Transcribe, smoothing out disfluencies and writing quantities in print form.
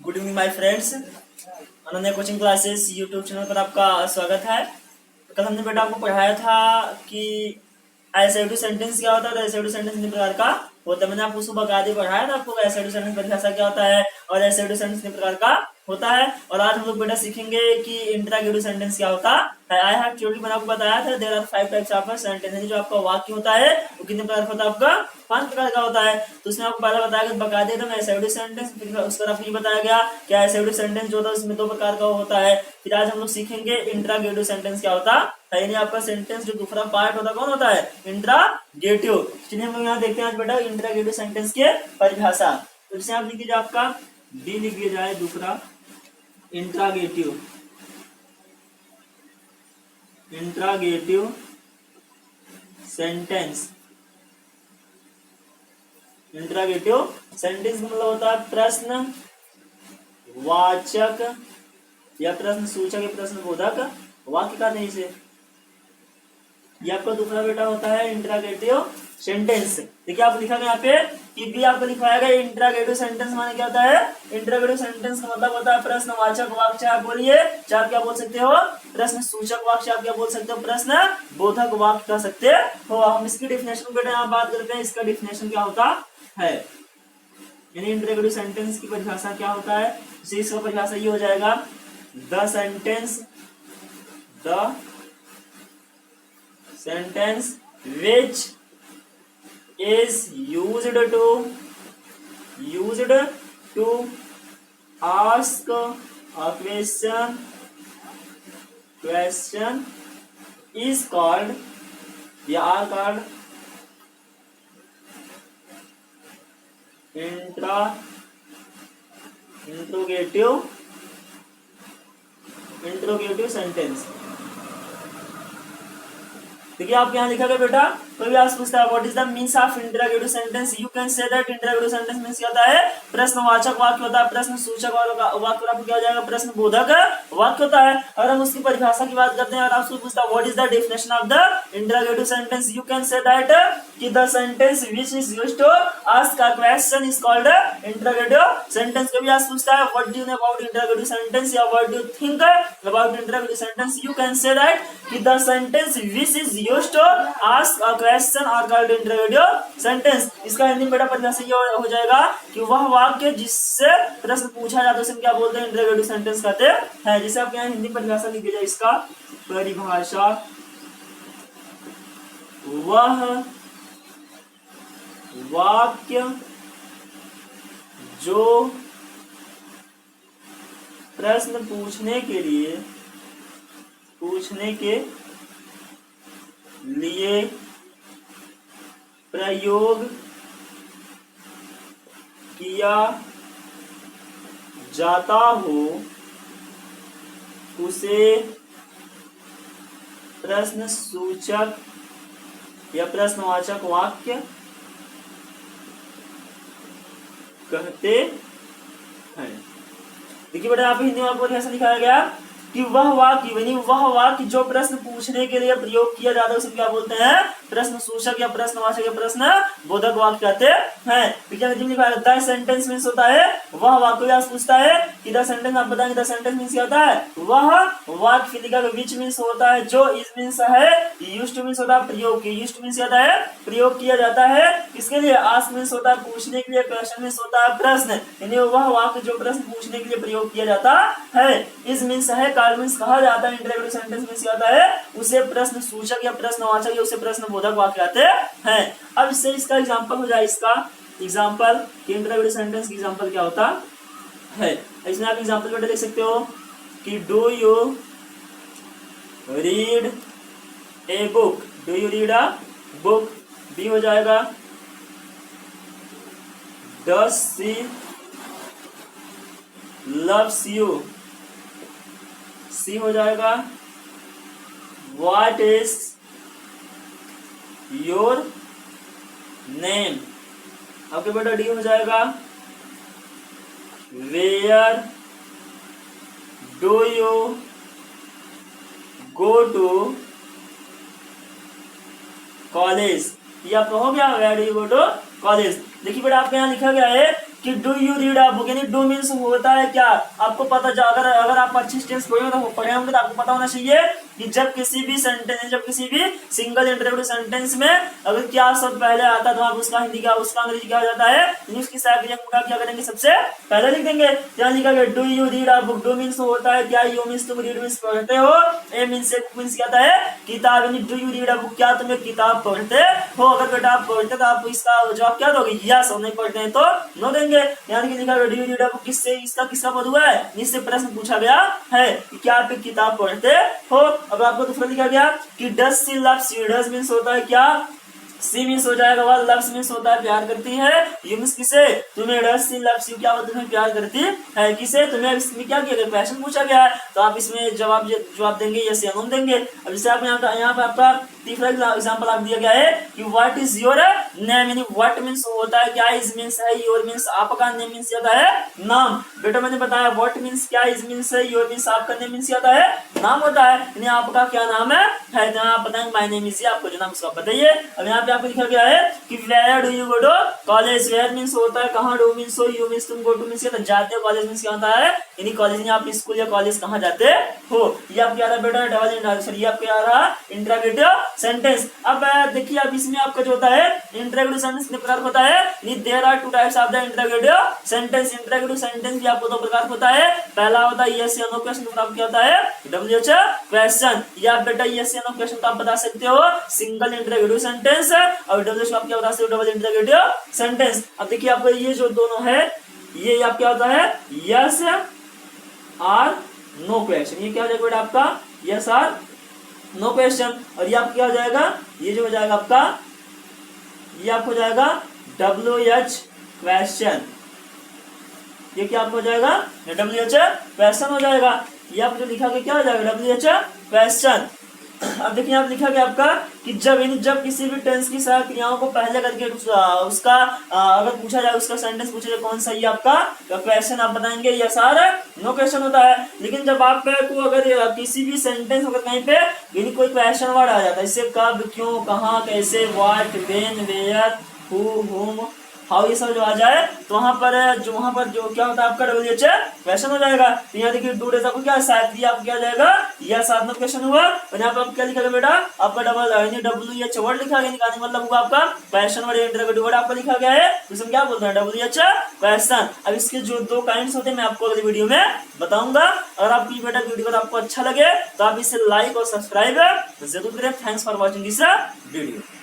Good evening my friends. Ananya coaching classes YouTube channel पर आपका स्वागत है। कल हमने बेटा आपको पढ़ाया था कि एसआईडी सेंटेंस क्या होता है। एसआईडी सेंटेंस कितने प्रकार का होता है, मैंने आपको उसको बकायदे पढ़ाया था आपको एसआईडी सेंटेंस परिभाषा क्या होता है और एसआईडी सेंटेंस कितने प्रकार का होता है। और आज हम लोग बेटा सीखेंगे कि इंट्रागेटिव सेंटेंस क्या होता है। आई हैव थ्योरी मैंने आपको बताया था there are 5 types of sentence. जो आपका वाक्य होता है वो कितने प्रकार का होता है, आपका 5 प्रकार का होता है। तो उसमें आपको पहले बताया गया बकायदे एकदम एसआईडी सेंटेंस, फिर उस तरफ ये बताया गया कि एसआईडी सेंटेंस जो होता है उसमें 2 प्रकार का होता है। फिर आज हम लोग सीखेंगे इंट्रागेटिव सेंटेंस क्या होता है, यानी आपका सेंटेंस जो दूसरा पार्ट होता है कौन होता है, इंट्रागेटिव। चलिए हम लोग यहाँ देखते हैं आज बेटा इंट्रागेटिव सेंटेंस के परिभाषा। तो जैसे आप लिख दीजिए, आपका डी लिख दिया जाए दूसरा interrogative. Interrogative sentence, interrogative sentence मतलब होता है प्रश्न वाचक या प्रश्न सूचक या प्रश्न बोधक वाक्य का नहीं से। ये आपका दूसरा बेटा होता है इंट्रागेटिव सेंटेंस। देखिए आप लिखा गया यहाँ पे कि भी आपको लिखवाया गया इंट्रागेटिव सेंटेंस माने क्या होता है। इंट्रागेटिव सेंटेंस का मतलब होता है प्रश्नवाचक वाक्य, आप बोलिए चाहे आप क्या बोल सकते हो प्रश्न सूचक वाक्य, आप क्या बोल सकते हो प्रश्न बोधक वाक्य कह सकते हो। हम इसकी डेफिनेशन बेटा यहाँ बात करते हैं, इसका डेफिनेशन क्या होता है, यानी इंट्रागेटिव सेंटेंस की परिभाषा क्या होता है। इसका परिभाषा ये हो जाएगा the sentence which is used to ask a question is called या are called इंट्रोगेटिव सेंटेंस। देखिए आपके यहाँ लिखा गया बेटा, कोई भी आपसे पूछता है what is the means of interrogative sentence, you can say that interrogative sentence means क्या होता है, प्रश्नवाचक वाक्य होता है, प्रश्न सूचक वाक्य आपको क्या हो जाएगा, प्रश्न बोधक वाक्य होता है। अगर हम उसकी परिभाषा की बात करते हैं और आपसे पूछता है what is the definition of the interrogative sentence, you can say that कि the sentence which is used to ask a question is called interrogative sentence. कभी आपसे पूछता है what do you know about interrogative sentence या what do you think about interrogative sentence, you can say that कि the sentence which is used to ask a question are called interrogative sentence. इसका हिंदी में बेटा परिभाषा ये हो जाएगा कि वह वाक्य जिससे प्रश्न पूछा जाता है उसे क्या बोलते हैं, इंट्रोगेटिव सेंटेंस कहते हैं। जैसे आप यहाँ हिंदी परिभाषा लिख दीजिए, इसका परिभाषा वह वाक्य जो प्रश्न पूछने के लिए प्रयोग किया जाता हो उसे प्रश्न सूचक या प्रश्नवाचक वाक्य कहते हैं। देखिए बेटा यहाँ पे हिंदी में आपको ऐसा दिखाया गया कि वह वाक्य जो प्रश्न पूछने के लिए प्रयोग किया जाता है उसे क्या बोलते हैं, प्रश्न सूचक या प्रश्नवाचक या प्रश्न बोधक वाक्य कहते हैं। द सेंटेंस मीन्स होता है वह वाक्य। आप पूछता है कि द सेंटेंस, आप बताएंगे द सेंटेंस मीन्स क्या होता है, वह वाक्य। फिर लिखा विच मीन्स होता है जो, इज मीन्स है, यूज्ड टू मीन्स होता है प्रयोग, यूज्ड टू मीन्स होता है प्रयोग किया जाता है किसके लिए, आस्क मीन्स होता है पूछने के लिए, क्वेश्चन मीन्स होता है प्रश्न, यानी वह वाक्य जो प्रश्न पूछने के लिए प्रयोग किया जाता है। इज मीन्स है, कॉल्ड मीन्स कहा जाता है, इंट्रोगेटिव सेंटेंस मीन्स क्या होता है, उसे प्रश्न सूचक या प्रश्नवाचक या उसे प्रश्न बोधक वाक्य कहते हैं। अब इससे इसका एग्जांपल हो जाए, इसका एग्जांपल इंट्रोगेटिव सेंटेंस की एग्जांपल क्या होता है। इसमें आप एग्जांपल बेटा देख सकते हो कि do you read a book, do you read a book. B हो जाएगा does she loves you. C हो जाएगा व्हाट इज योर नेम। आपके बेटा डी हो जाएगा where do you go to college. ये आपका हो गया, where do you go to college. देखिए बेटा आपके यहाँ लिखा गया है कि do you read a book, यानी डू मीन्स होता है क्या, आपको पता अगर आप अच्छी टेंस पढ़े होंगे तो आपको पता होना चाहिए कि जब किसी भी सिंगल इंटरव्यू सेंटेंस में अगर क्या शब्द पहले आता है तो आप उसका हिंदी क्या उसका अंग्रेजी क्या हो जाता है, उसकी सहायक क्रिया क्या करेंगे, सबसे पहले लिख देंगे। यहाँ लिखा गया do you read a book, do means होता है क्या, यू मीन्स तुम, रीड मीन्स पढ़ते हो, ए मीन्स क्या होता है किताब, यानी do you read a book, क्या तुम एक किताब पढ़ते हो। अगर बेटा आप पढ़ते तो आप इसका जवाब क्या दोगे, यस, और नहीं पढ़ते हैं तो नो देंगे। यानी लिखा गया do you read a book, किससे इसका किसका पद हुआ है, इससे प्रश्न पूछा गया है कि क्या आप एक किताब पढ़ते हो। अब आपको दूसरा लिखा गया कि डस सी लव्स यू, डस मीन्स होता है क्या, सी मीन्स हो जाएगा वह, लव्स मीन्स होता है प्यार करती है, यू मीन्स किसे, तुम्हें, डस सी लव्स यू क्या होता है तुम्हें प्यार करती है किसे, तुम्हें। इसमें क्या किया गया, क्वेश्चन पूछा गया है तो आप इसमें जवाब देंगे यस या नो देंगे। अब जैसे आप यहाँ पे आपका तीसरा एग्जांपल आप दिया गया है कि व्हाट इज योर नेम, यानी व्हाट मीन्स होता है क्या, इज मीन्स है, योर मीन्स आपका, नेम मीन्स क्या होता है नाम। बेटा मैंने बताया व्हाट मीन्स क्या, इज मीन्स है, योर मीन्स आपका, नेम मीन्स क्या होता है नाम होता है, यानी आपका क्या नाम है तो आप बताएंगे माय नेम इज, आपको जो नाम उसका बताइए। अब यहाँ पे आपको लिखा गया है कि where do you go to college, where means होता है कहाँ, डू मीन्स हो, यू मीन्स तुम, गो टू मीन्स जाते हो, कॉलेज मीन्स क्या होता है, यानी कॉलेज में आप स्कूल या कॉलेज कहाँ जाते हो। ये आपके आ रहा बेटा ये आपके आ रहा इंटरोगेटिव सेंटेंस। अब देखिए अब इसमें आपका जो होता है इंटरोगेटिव सेंटेंस कितने प्रकार होता है, there are two types of the interrogative sentence. Interrogative sentence भी आपको दो प्रकार होता है, पहला होता है यस या नो क्वेश्चन, दूसरा क्या होता है डब्ल्यूएच क्वेश्चन। या बेटा यस या नो क्वेश्चन तो आप बता सकते हो सिंगल इंटरोगेटिव सेंटेंस, और डब्ल्यूएच आप क्या बता सकते हो डबल इंटरोगेटिव सेंटेंस। अब देखिए आपको ये जो दोनों है ये आप क्या होता है यस आर नो क्वेश्चन, ये क्या हो जाएगा बेटा आपका यस आर नो क्वेश्चन। और ये आप क्या हो जाएगा, ये जो हो जाएगा आपका ये आपको हो जाएगा डब्ल्यूएच क्वेश्चन, ये क्या आपको हो जाएगा डब्ल्यूएच क्वेश्चन हो जाएगा। ये आप जो लिखा गया क्या हो जाएगा डब्ल्यूएच क्वेश्चन। अब देखिए आप लिखा गया आपका कि जब किसी भी टेंस की सहायक क्रियाओं को पहले करके उसका अगर पूछा जाए उसका सेंटेंस पूछा जाए कौन सा ही आपका क्वेश्चन आप बताएंगे यस आर नो क्वेश्चन होता है। लेकिन जब आपको अगर किसी भी सेंटेंस अगर कहीं पे यानी कोई क्वेश्चन वर्ड आ जाता है, इससे कब, क्यों, कहाँ, कैसे, व्हाट, व्हेन, वेयर, हु, हुम, हाउ, ये सब जो आ जाए तो वहां पर जो क्या होता है आपका डब्ल्यूएच क्वेश्चन हो जाएगा। तो यहाँ देखिए डू डेज आपको क्या शायद आपको क्या जाएगा यह साधन क्वेश्चन हुआ। और यहाँ पे आप क्या लिखा बेटा आपका डब्ल्यूएच वर्ड लिखा गया, निकालने मतलब हुआ आपका क्वेश्चन वर्ड, इंटरोगेटिव वर्ड आपको लिखा गया है, इसमें क्या बोलते हैं डब्ल्यूएच क्वेश्चन। अब इसके जो दो काइंड्स होते हैं मैं आपको अगली वीडियो में बताऊंगा। अगर आपकी बेटा वीडियो आपको अच्छा लगे तो आप इसे लाइक और सब्सक्राइब जरूर करें। Thanks for watching this video.